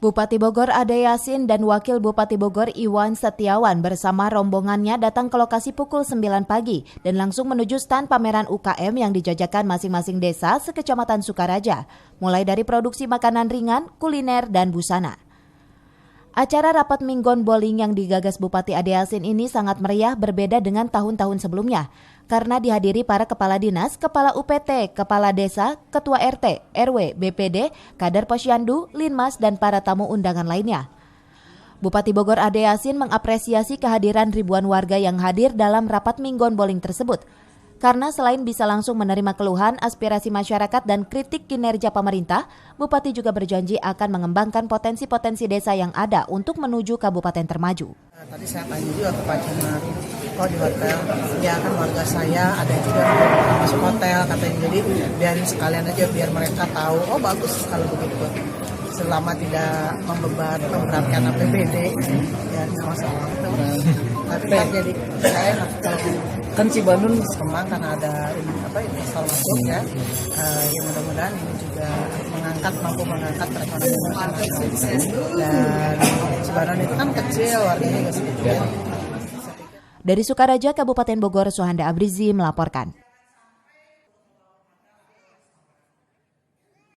Bupati Bogor Ade Yasin dan Wakil Bupati Bogor Iwan Setiawan bersama rombongannya datang ke lokasi pukul 9 pagi dan langsung menuju stan pameran UKM yang dijajakan masing-masing desa sekecamatan Sukaraja, mulai dari produksi makanan ringan, kuliner, dan busana. Acara rapat Minggon Bowling yang digagas Bupati Ade Yasin ini sangat meriah berbeda dengan tahun-tahun sebelumnya, karena dihadiri para kepala dinas, kepala UPT, kepala desa, ketua RT, RW, BPD, kader Posyandu, Linmas, dan para tamu undangan lainnya. Bupati Bogor Ade Yasin mengapresiasi kehadiran ribuan warga yang hadir dalam rapat Minggon Bowling tersebut, karena selain bisa langsung menerima keluhan, aspirasi masyarakat, dan kritik kinerja pemerintah, Bupati juga berjanji akan mengembangkan potensi-potensi desa yang ada untuk menuju kabupaten termaju. Tadi saya tanya juga ke Pak Cumar, kok di hotel? Ya kan warga saya ada juga masuk hotel katanya, jadi biarin sekalian aja biar mereka tahu, oh bagus kalau begitu. Selama tidak memberatkan APBD, ya nggak masalah. Tapi kan jadi saya enak kalau kan Cibanun Kemang karena ada investor masuk ya. Ya mudah-mudahan ini juga mampu mengangkat perekonomian masyarakat. Dan Cibanun itu kan kecil, warganya juga sedikit. Dari Sukaraja, Kabupaten Bogor, Suhanda Abrizi melaporkan.